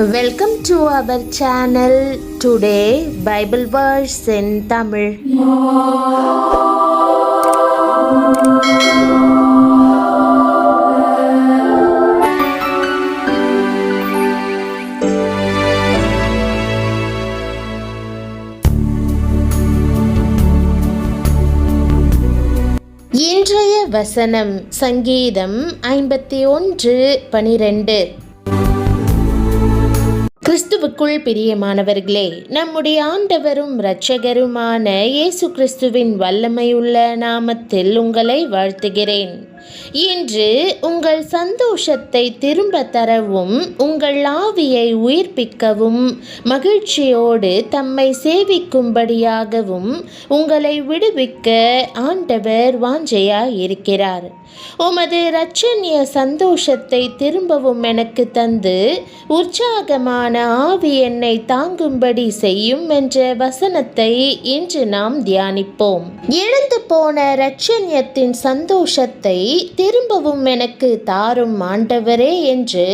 Welcome to our channel. Today Bible verse in Tamil. இன்றைய வசனம் சங்கீதம் 51:12. கிறிஸ்துவுக்குள் பிரியமானவர்களே, நம்முடைய ஆண்டவரும் இரட்சகருமான இயேசு கிறிஸ்துவின் வல்லமையுள்ள நாமத்தில் உங்களை வாழ்த்துகிறேன். இன்று உங்கள் சந்தோஷத்தை திரும்ப தரவும் உங்கள் ஆவியை உயிர்ப்பிக்கவும் மகிழ்ச்சியோடு தம்மை சேவிக்கும்படியாகவும் உங்களை விடுவிக்க ஆண்டவர் வாஞ்சையாய் இருக்கிறார். உமது இரட்சணிய சந்தோஷத்தை திரும்பவும் எனக்கு தந்து உற்சாகமான ஆவி என்னை தாங்கும்படி செய்யும் என்ற வசனத்தை இன்று நாம் தியானிப்போம். இழந்து போன இரட்சணியத்தின் சந்தோஷத்தை திரும்பவும் எனக்கு தாரும் ஆண்டவரே என்று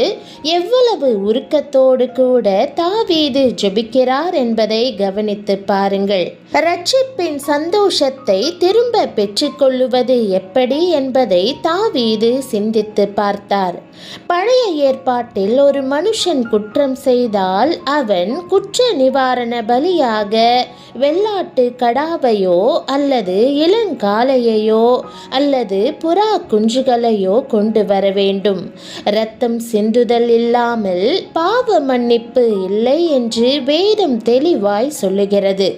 எவ்வளவு உருக்கத்தோடு கூட தாவீது ஜெபிக்கிறார் என்பதை கவனித்து பாருங்கள். இரட்சிப்பின் சந்தோஷத்தை திரும்ப பெற்றுக்கொள்ளுவது எப்படி என்பதை தாவீது சிந்தித்து பார்த்தார். பழைய ஏற்பாட்டில் ஒரு மனுஷன் குற்றம் செய்தால் அவன் குற்ற நிவாரண பலியாக வெள்ளாட்டு கடாவையோ அல்லது இளங்காளையோ அல்லது புறா குஞ்சுகளையோ கொண்டு வர வேண்டும். இரத்தம் சிந்துதல் இல்லாமல் பாவ மன்னிப்பு இல்லை என்று வேதம் தெளிவாய் சொல்லுகிறது.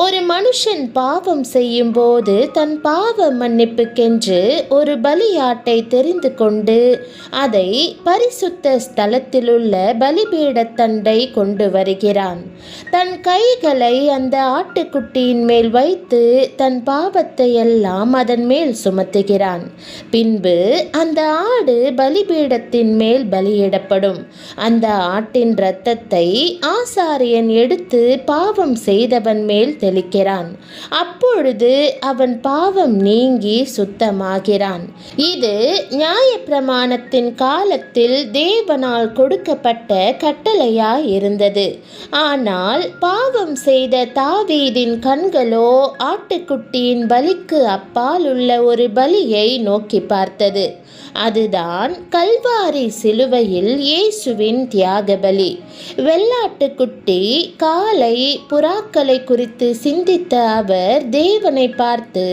ஒரு மனுஷன் பாவம் செய்யும் போது தன் பாவ மன்னிப்புக்கென்று ஒரு பலியாட்டை தெரிந்து கொண்டு அதை பரிசுத்த ஸ்தலத்திலுள்ள பலிபீடத்தண்டை கொண்டு வருகிறான். தன் கைகளை அந்த ஆட்டுக்குட்டியின் மேல் வைத்து தன் பாவத்தை எல்லாம் அதன் மேல் சுமத்துகிறான். பின்பு அந்த ஆடு பலிபீடத்தின் மேல் பலியிடப்படும். அந்த ஆட்டின் இரத்தத்தை ஆசாரியன் எடுத்து பாவம் செய்தவன் மேல் தெளிக்கிறான். அப்பொழுது அவன் பாவம் நீங்கி சுத்தமாகிறான். இது நியாயப்பிரமாணத்தின் காலத்தில் தேவனால் கொடுக்கப்பட்ட கட்டளையாய் இருந்தது. ஆனால் பாவம் செய்த தாவீதின் கண்களோ ஆட்டுக்குட்டியின் பலிக்கு அப்பால் உள்ள ஒரு பலியை நோக்கி பார்த்தது. அதுதான் கல்வாரி சிலுவையில் இயேசுவின் தியாக பலி. வெள்ளாட்டுக்குட்டி, காளை, புறாக்களை குறித்து சிந்தித்த அவர் தேவனை பார்த்து,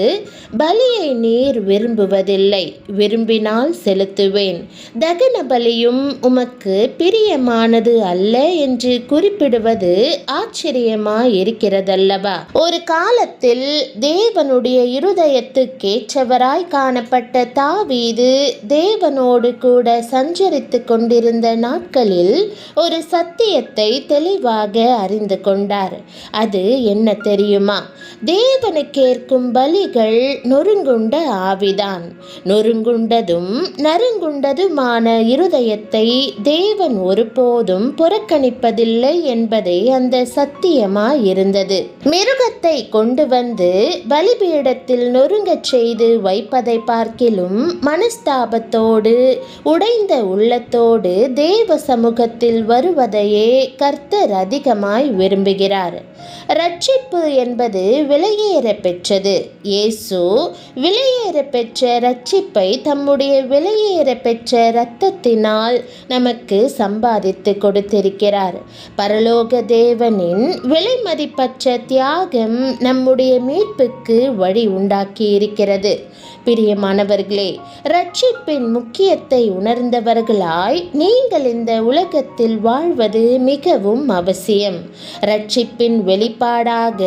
பலியை நீர் விரும்புவதில்லை, விரும்பினால் செலுத்துவேன், தகன பலியும் உமக்கு பிரியமானது அல்ல என்று குறிப்பிடுவது ஆச்சரியமாய் இருக்கிறதல்லவா? ஒரு காலத்தில் தேவனுடைய இருதயத்துக்கேற்றவராய் காணப்பட்ட தாவீது தேவனோடு கூட சஞ்சரித்து கொண்டிருந்த நாட்களில் ஒரு சத்தியத்தை தெளிவாக அறிந்து கொண்டார். அது என்ன தெரியுமா? தேவனுக்கேற்கும் பலிகள் நொறுங்குண்ட ஆவிதான். நொறுங்குண்டதும் நறுங்குண்டதுமான இருதயத்தை தேவன் ஒருபோதும் புறக்கணிப்பதில்லை என்பதே அந்த சத்தியமாய் இருந்தது. மிருகத்தை கொண்டு வந்து பலிபீடத்தில் நொறுங்கச் செய்து வைப்பதை பார்க்கிலும் மனஸ்தாபத்தோடு உடைந்த உள்ளத்தோடு தேவ சமூகத்தில் வருவதையே கர்த்தர் அதிகமாய் விரும்புகிறார். இரட்சிப்பு என்பது விலையேற பெற்றது. இயேசு விலையேற பெற்ற இரட்சிப்பை தம்முடைய விலையேற பெற்ற இரத்தத்தினால் நமக்கு சம்பாதித்து கொடுத்திருக்கிறார். பரலோக தேவனின் விலை மதிப்பற்ற தியாகம் நம்முடைய மீட்புக்கு வழி உண்டாக்கி இருக்கிறது. பிரியமானவர்களே, இரட்சிப்பின் முக்கியத்தை உணர்ந்தவர்களாய் நீங்கள் இந்த உலகத்தில் வாழ்வது மிகவும் அவசியம். இரட்சிப்பின் வெளிப்பாடாக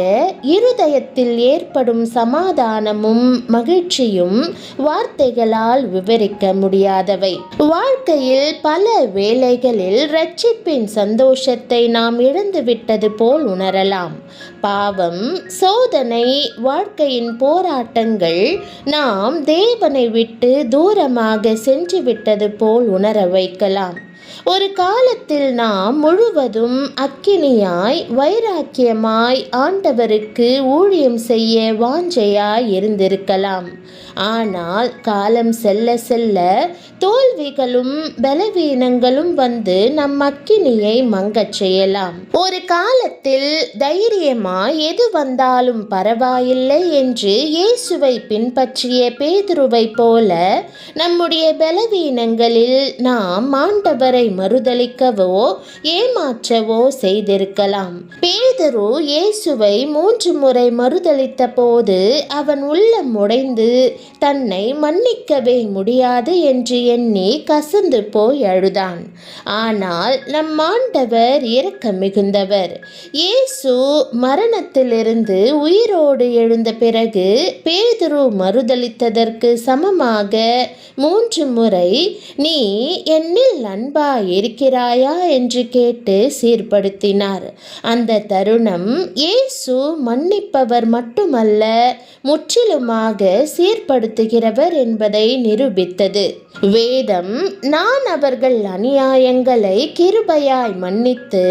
இருதயத்தில் ஏற்படும் சமாதானமும் மகிழ்ச்சியும் வார்த்தைகளால் விவரிக்க முடியாதவை. வாழ்க்கையில் பல வேளைகளில் இரட்சிப்பின் சந்தோஷத்தை நாம் இழந்துவிட்டது போல் உணரலாம். பாவம், சோதனை, வாழ்க்கையின் போராட்டங்கள் நாம் தேவனை விட்டு தூரமாக சென்று விட்டது போல் உணர வைக்கலாம். ஒரு காலத்தில் நாம் முழுவதும் அக்கினியாய் வைராக்கியமாய் ஆண்டவருக்கு ஊழியம் செய்ய வாஞ்சையாய் இருந்திருக்கலாம். ஆனால் காலம் செல்ல செல்ல தோல்விகளும் பலவீனங்களும் வந்து நம் அக்கினியை மங்கச் செய்யலாம். ஒரு காலத்தில் தைரியமா எது வந்தாலும் பரவாயில்லை என்று இயேசுவை பின்பற்றிய பேதுருவை போல நம்முடைய பலவீனங்களில் நாம் ஆண்டவரை மறுதலிக்கவோ ஏமாற்றவோ செய்திருக்கலாம். பேதுரு இயேசுவை 3 முறை மறுதலித்த போது அவன் உள்ளம் உடைந்து தன்னை மன்னிக்கவே முடியாது என்று எண்ணி கசந்து போய் அழுதான். ஆனால் நம் ஆண்டவர் இரக்கம் மிகுந்தவர். இயேசு மரணத்திலிருந்து உயிரோடு எழுந்த பிறகு பேதுரு மறுதலித்ததற்கு சமமாக 3 முறை நீ என்னில் அன்பாய் இருக்கிறாயா என்று கேட்டு சீர்படுத்தினார். அந்த தருணம் இயேசு மன்னிப்பவர் மட்டுமல்ல, முற்றிலுமாக சீர்படுத்துகிறவர் என்பதை நிரூபித்தது. வேதம் நான் அவர்கள் அநியாயங்களை கிருபையாய் மன்னித்து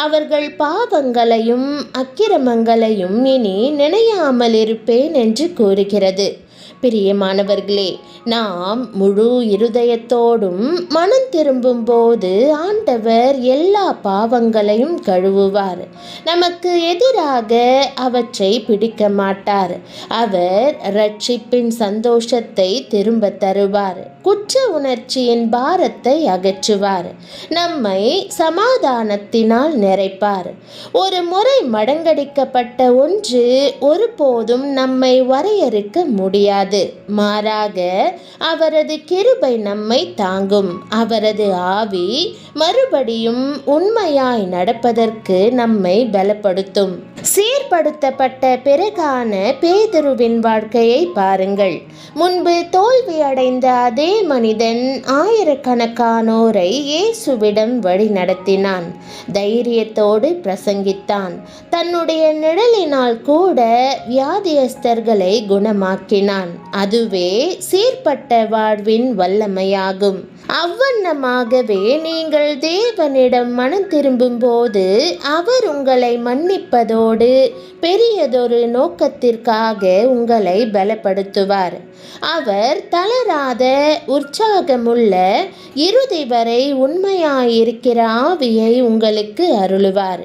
அவர்கள் பாவங்களையும் அக்கிரமங்களையும் இனி நினையாமல் இருப்பேன் என்று கூறுகிறது. பிரியமானவர்களே, நாம் முழு இருதயத்தோடும் மனம் திரும்பும் போது ஆண்டவர் எல்லா பாவங்களையும் கழுவுவார். நமக்கு எதிராக அவற்றை பிடிக்க மாட்டார். அவர் இரட்சிப்பின் சந்தோஷத்தை திரும்ப தருவார். குற்ற உணர்ச்சியின் பாரத்தை அகற்றுவார். நம்மை சமாதானத்தினால் நிறைப்பார். ஒரு முறை மடங்கடிக்கப்பட்ட ஒன்று ஒருபோதும் நம்மை வரையறுக்க முடியாது. மாறாக அவரது கிருபை நம்மை தாங்கும். அவரது ஆவி மறுபடியும் உண்மையாய் நடப்பதற்கு நம்மை பலப்படுத்தும். சீர்படுத்தப்பட்ட பிறகான பேதுருவின் வாழ்க்கையை பாருங்கள். முன்பு தோல்வி அடைந்த அதே மனிதன் ஆயிரக்கணக்கானோரை இயேசுவிடம் வழி நடத்தினான். தைரியத்தோடு பிரசங்கித்தான். தன்னுடைய நிழலினால் கூட வியாதியஸ்தர்களை குணமாக்கினான். அதுவே சீர்பட்ட வாழ்வின் வல்லமையாகும். அவ்வண்ணமாகவே நீங்கள் தேவனிடம் மனம் திரும்பும் போது அவர் உங்களை மன்னிப்பதோடு பெரியதொரு நோக்கத்திற்காக உங்களை பலப்படுத்துவார். அவர் தளராத உற்சாகமுள்ள இறுதி வரை உண்மையாயிருக்கிற ஆவியை உங்களுக்கு அருளுவார்.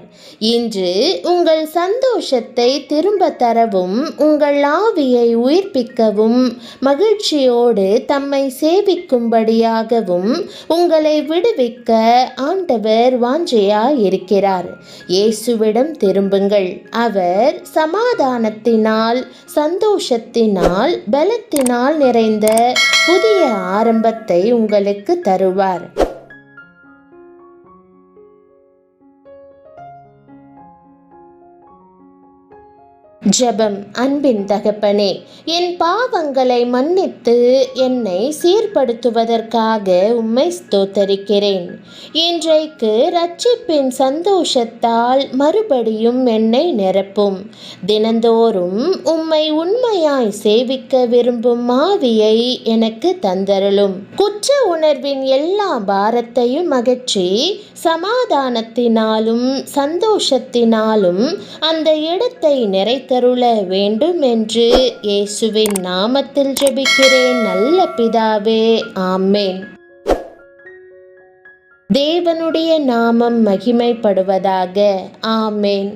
இன்று உங்கள் சந்தோஷத்தை திரும்ப தரவும் உங்கள் ஆவியை உயிர்ப்பிக்கவும் மகிழ்ச்சியோடு தம்மை சேவிக்கும்படியாகவும் உங்களை விடுவிக்க ஆண்டவர் வாஞ்சையாயிருக்கிறார். இயேசுவிடம் திரும்புங்கள். அவர் சமாதானத்தினால், சந்தோஷத்தினால், பலத்தினால் நிறைந்த புதிய ஆரம்பத்தை உங்களுக்கு தருவார். ஜெபம். அன்பின் தகப்பனே, என் பாவங்களை மன்னித்து என்னை சீர்படுத்துவதற்காக உம்மை ஸ்தோத்தரிக்கிறேன். இன்றைக்கு இரட்சிப்பின் சந்தோஷத்தால் மறுபடியும் என்னை நிரப்பும். தினந்தோறும் உம்மை உண்மையாய் சேவிக்க விரும்பும் ஆவியை எனக்கு தந்தருளும். குற்ற உணர்வின் எல்லா பாரத்தையும் அகற்றி சமாதானத்தினாலும் சந்தோஷத்தினாலும் அந்த இடத்தை நிறைத்தருள வேண்டும் என்று இயேசுவின் நாமத்தில் ஜெபிக்கிறேன் நல்ல பிதாவே, ஆமென். தேவனுடைய நாமம் மகிமைப்படுவதாக. ஆமென்.